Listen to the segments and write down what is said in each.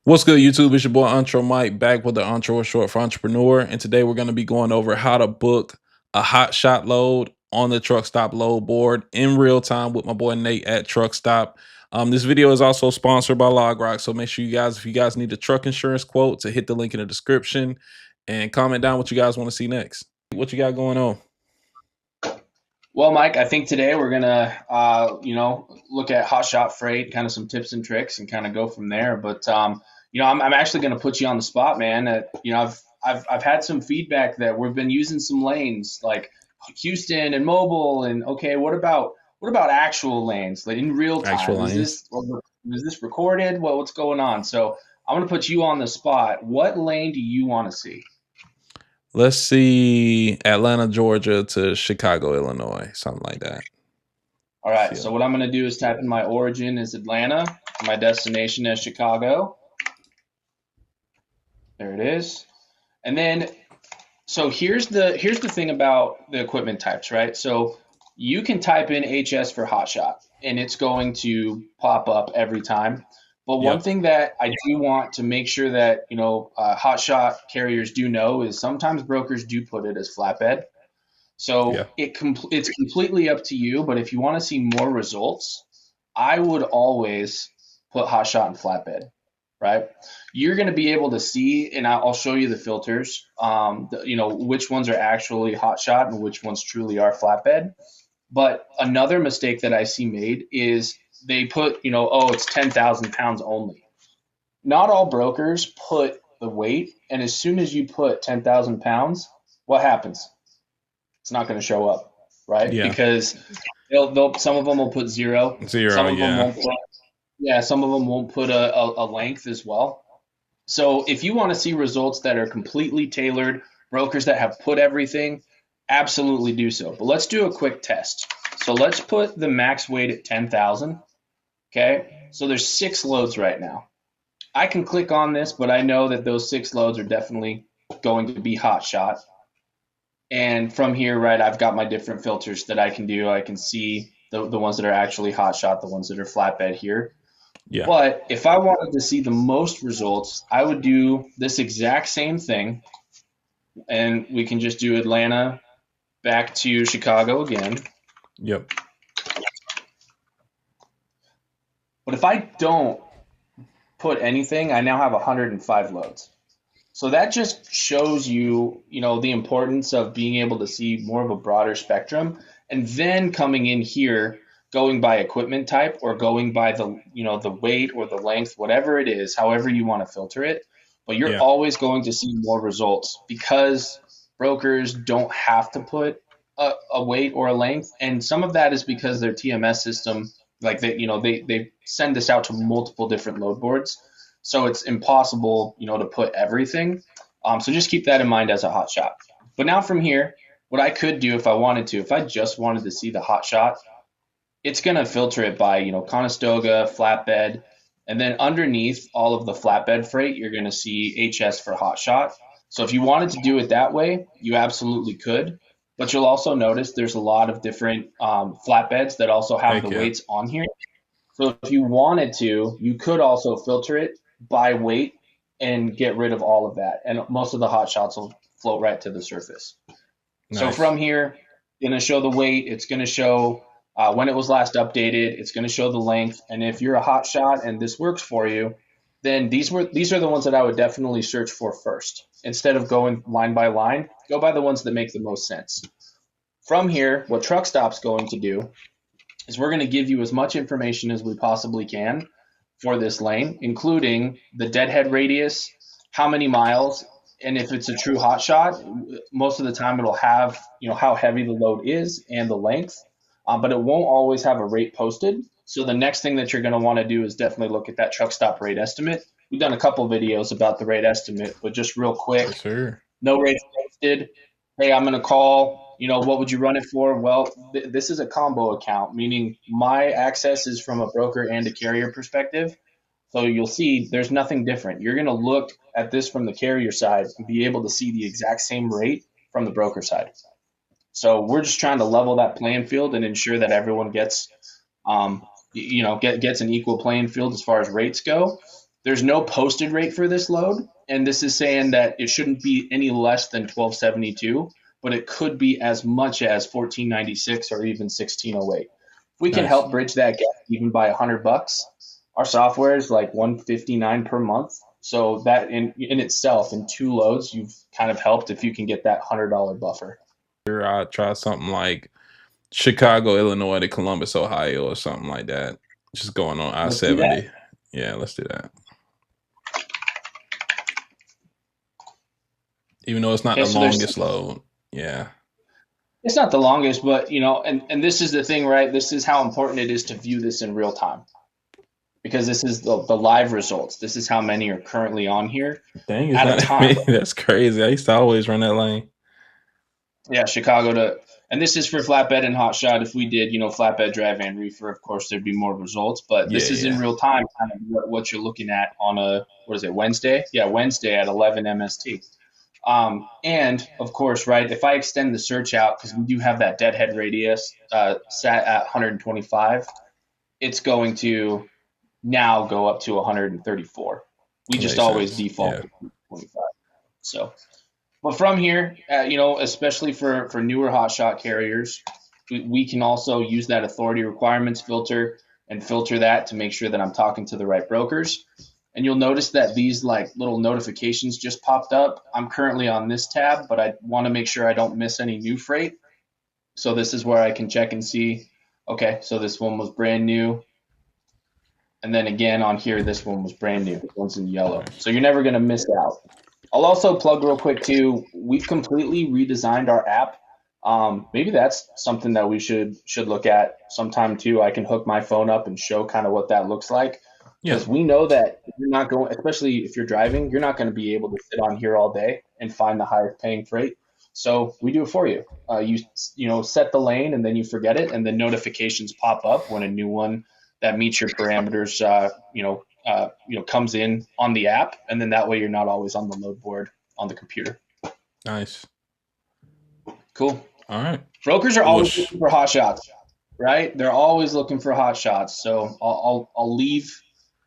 What's good, YouTube? It's your boy Entre Mike back with the Entre Short for Entrepreneur. And today we're going to be going over how to book a Hotshot load on the Truckstop load board in real time with my boy Nate at Truckstop. This video is also sponsored by LogRock. So make sure if you guys need a truck insurance quote, to hit the link in the description and comment down what you guys want to see next. What you got going on? Well, Mike, I think today we're gonna, look at Hotshot freight, kind of some tips and tricks, and kind of go from there. But I'm actually gonna put you on the spot, man. I've had some feedback that we've been using some lanes like Houston and Mobile, and okay, what about actual lanes, like in real Actual time? lanes. Is this recorded? What's going on? So I'm gonna put you on the spot. What lane do you want to see? Let's see, Atlanta, Georgia to Chicago, Illinois, something like that. All right, Feel so what I'm going to do is type in my origin as Atlanta, my destination as Chicago. There it is. And then, so here's the thing about the equipment types, right? So you can type in HS for hotshot, and it's going to pop up every time. But one Yep. thing that I do want to make sure that hotshot carriers do know is sometimes brokers do put it as flatbed. Yeah. So it's completely up to you. But if you want to see more results, I would always put hot shot and flatbed, right? You're going to be able to see, and I'll show you the filters, which ones are actually hot shot and which ones truly are flatbed. But another mistake that I see made is they put, oh, it's 10,000 pounds only. Not all brokers put the weight, and as soon as you put 10,000 pounds, what happens? It's not going to show up, right? Yeah. Because they'll some of them will put zero, some Zero. of them Yeah. won't put, yeah, some of them won't put a length as well. So if you want to see results that are completely tailored, brokers that have put everything, absolutely do so. But let's do a quick test. So let's put the max weight at 10,000. Okay. So there's 6 loads right now. I can click on this, but I know that those 6 loads are definitely going to be hot shot. And from here, right, I've got my different filters that I can do. I can see the ones that are actually hot shot, the ones that are flatbed here. Yeah. But if I wanted to see the most results, I would do this exact same thing. And we can just do Atlanta back to Chicago again. Yep. But if I don't put anything, I now have 105 loads. So that just shows you, the importance of being able to see more of a broader spectrum, and then coming in here, going by equipment type or going by the weight or the length, whatever it is, however you want to filter it. But you're Yeah. always going to see more results because brokers don't have to put a weight or a length, and some of that is because their TMS system, like they send this out to multiple different load boards, so it's impossible, to put everything. So just keep that in mind as a hot shot. But now from here, what I could do if I wanted to, if I just wanted to see the hot shot, it's going to filter it by, Conestoga, flatbed, and then underneath all of the flatbed freight, you're going to see HS for hot shot. So if you wanted to do it that way, you absolutely could. But you'll also notice there's a lot of different flatbeds that also have Heck the yeah. weights on here. So if you wanted to, you could also filter it by weight and get rid of all of that. And most of the hot shots will float right to the surface. So Nice. from here, it's going to show the weight. It's going to show when it was last updated. It's going to show the length. And if you're a hot shot and this works for you, then these are the ones that I would definitely search for first. Instead of going line by line, go by the ones that make the most sense. From here, what Truckstop's going to do is we're going to give you as much information as we possibly can for this lane, including the deadhead radius, how many miles, and if it's a true hot shot, most of the time it'll have, how heavy the load is and the length, but it won't always have a rate posted. So the next thing that you're going to want to do is definitely look at that truck stop rate estimate. We've done a couple videos about the rate estimate, but just real quick, For sure. no rates posted. Hey, I'm going to call, what would you run it for? Well, this is a combo account, meaning my access is from a broker and a carrier perspective. So you'll see there's nothing different. You're going to look at this from the carrier side and be able to see the exact same rate from the broker side. So we're just trying to level that playing field and ensure that everyone gets, gets an equal playing field as far as rates go. There's no posted rate for this load, and this is saying that it shouldn't be any less than 1272, but it could be as much as 1496 or even 1608. If we can Nice. help bridge that gap even by $100, our software is like 159 per month. So that in itself, in 2 loads, you've kind of helped if you can get that $100 buffer. I'd try something like Chicago, Illinois to Columbus, Ohio, or something like that. Just going on I Let's do that. 70. Yeah, let's do that. Even though it's not Okay, the so there's longest load. Yeah. it's not the longest, but and this is the thing, right? This is how important it is to view this in real time because this is the live results. This is how many are currently on here Dang, it's at a not time. that's crazy. I used to always run that lane. Yeah, Chicago to, and this is for flatbed and hotshot. If we did, flatbed, dry van, reefer, of course there'd be more results. But Yeah, this is in yeah. real time, kind of what you're looking at on a what is it, Wednesday? Yeah, Wednesday at 11 MST. And of course, right, if I extend the search out because we do have that deadhead radius set at 125, it's going to now go up to 134. We That just makes always sense. default Yeah. to 25. So but from here, especially for newer hotshot carriers, we can also use that authority requirements filter and filter that to make sure that I'm talking to the right brokers. And you'll notice that these like little notifications just popped up. I'm currently on this tab, but I want to make sure I don't miss any new freight. So this is where I can check and see, okay, so this one was brand new. And then again on here, this one was brand new. This one's in yellow. Nice. So you're never going to miss out. I'll also plug real quick too. We've completely redesigned our app. Maybe that's something that we should look at sometime too. I can hook my phone up and show kind of what that looks like Yeah. because we know that you're not going, especially if you're driving, you're not going to be able to sit on here all day and find the highest paying freight. So we do it for you. You set the lane and then you forget it, and then notifications pop up when a new one that meets your parameters, comes in on the app, and then that way you're not always on the load board on the computer. Nice. Cool. All right. Brokers are always Whoosh. looking for hot shots, right? They're always looking for hot shots. So I'll leave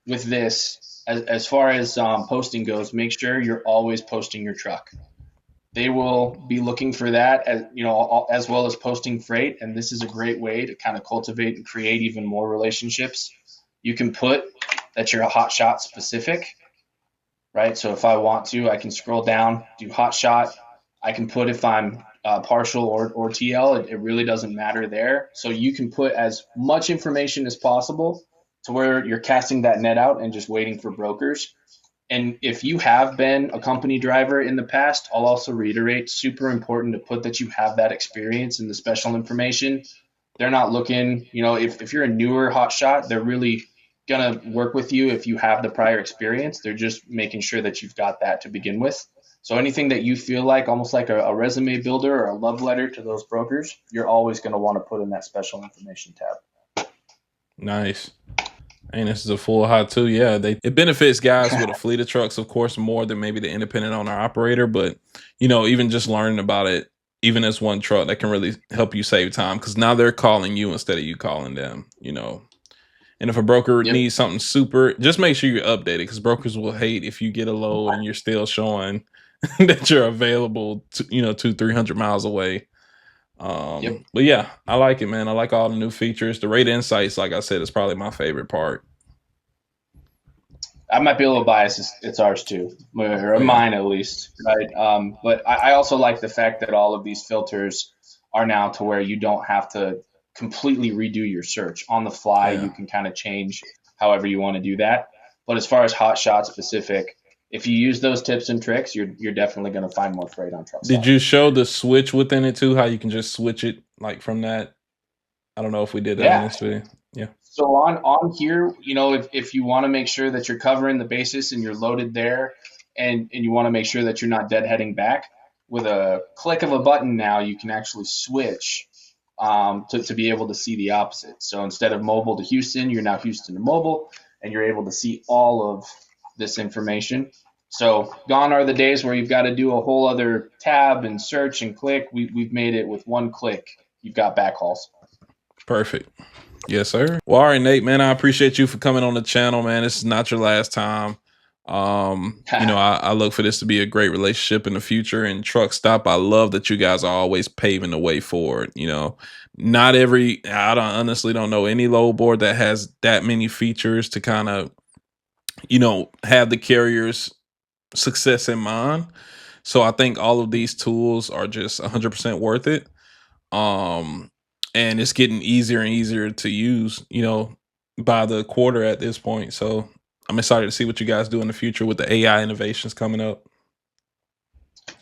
with this as far as posting goes. Make sure you're always posting your truck. They will be looking for that as well as posting freight, and this is a great way to kind of cultivate and create even more relationships. You can put that you're a hot shot specific, right? So if I want to, I can scroll down, do hot shot. I can put if I'm partial or TL. It really doesn't matter there. So you can put as much information as possible to where you're casting that net out and just waiting for brokers. And if you have been a company driver in the past, I'll also reiterate, super important to put that you have that experience in the special information. They're not looking, if you're a newer hotshot, they're really going to work with you if you have the prior experience. They're just making sure that you've got that to begin with. So anything that you feel like almost like a resume builder or a love letter to those brokers, you're always going to want to put in that special information tab. Nice. And this is a full hot too. Yeah, it benefits guys with a fleet of trucks, of course, more than maybe the independent owner operator. But even just learning about it, even as one truck, that can really help you save time because now they're calling you instead of you calling them. And if a broker Yep. needs something super, just make sure you're updated because brokers will hate if you get a load and you're still showing that you're available to, 200-300 miles away. Yep. But yeah, I like it, man. I like all the new features. The rate insights, like I said, is probably my favorite part. I might be a little biased. It's ours too, or Oh yeah, mine at least, right? But I also like the fact that all of these filters are now to where you don't have to completely redo your search on the fly. yeah. You can kind of change however you want to do that. But as far as hot shot specific, if you use those tips and tricks, you're definitely going to find more freight on Did Truckstop. you show the switch within it too? How you can just switch it like from that? I don't know if we did that in Yeah. this video. Yeah. So on here, if you want to make sure that you're covering the basis and you're loaded there, and you want to make sure that you're not deadheading back, with a click of a button now you can actually switch to be able to see the opposite. So instead of mobile to Houston, you're now Houston to mobile, and you're able to see all of this information. So gone are the days where you've got to do a whole other tab and search and click. We've made it with one click. You've got backhauls. Perfect. Yes, sir. Well, all right, Nate, man, I appreciate you for coming on the channel, man. This is not your last time. I look for this to be a great relationship in the future. And Truck Stop, I love that you guys are always paving the way forward. Not every I don't honestly don't know any low board that has that many features to kind of, have the carrier's success in mind. So I think all of these tools are just 100% worth it. Um, and it's getting easier and easier to use, by the quarter at this point. So I'm excited to see what you guys do in the future with the AI innovations coming up.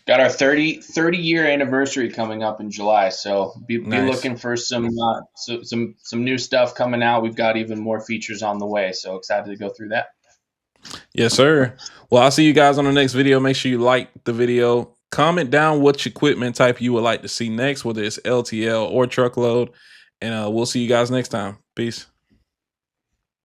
Got our 30-year anniversary coming up in July, so be Nice. looking for some new stuff coming out. We've got even more features on the way, so excited to go through that. Yes, sir. Well, I'll see you guys on the next video. Make sure you like the video. Comment down which equipment type you would like to see next, whether it's LTL or truckload. And we'll see you guys next time. Peace.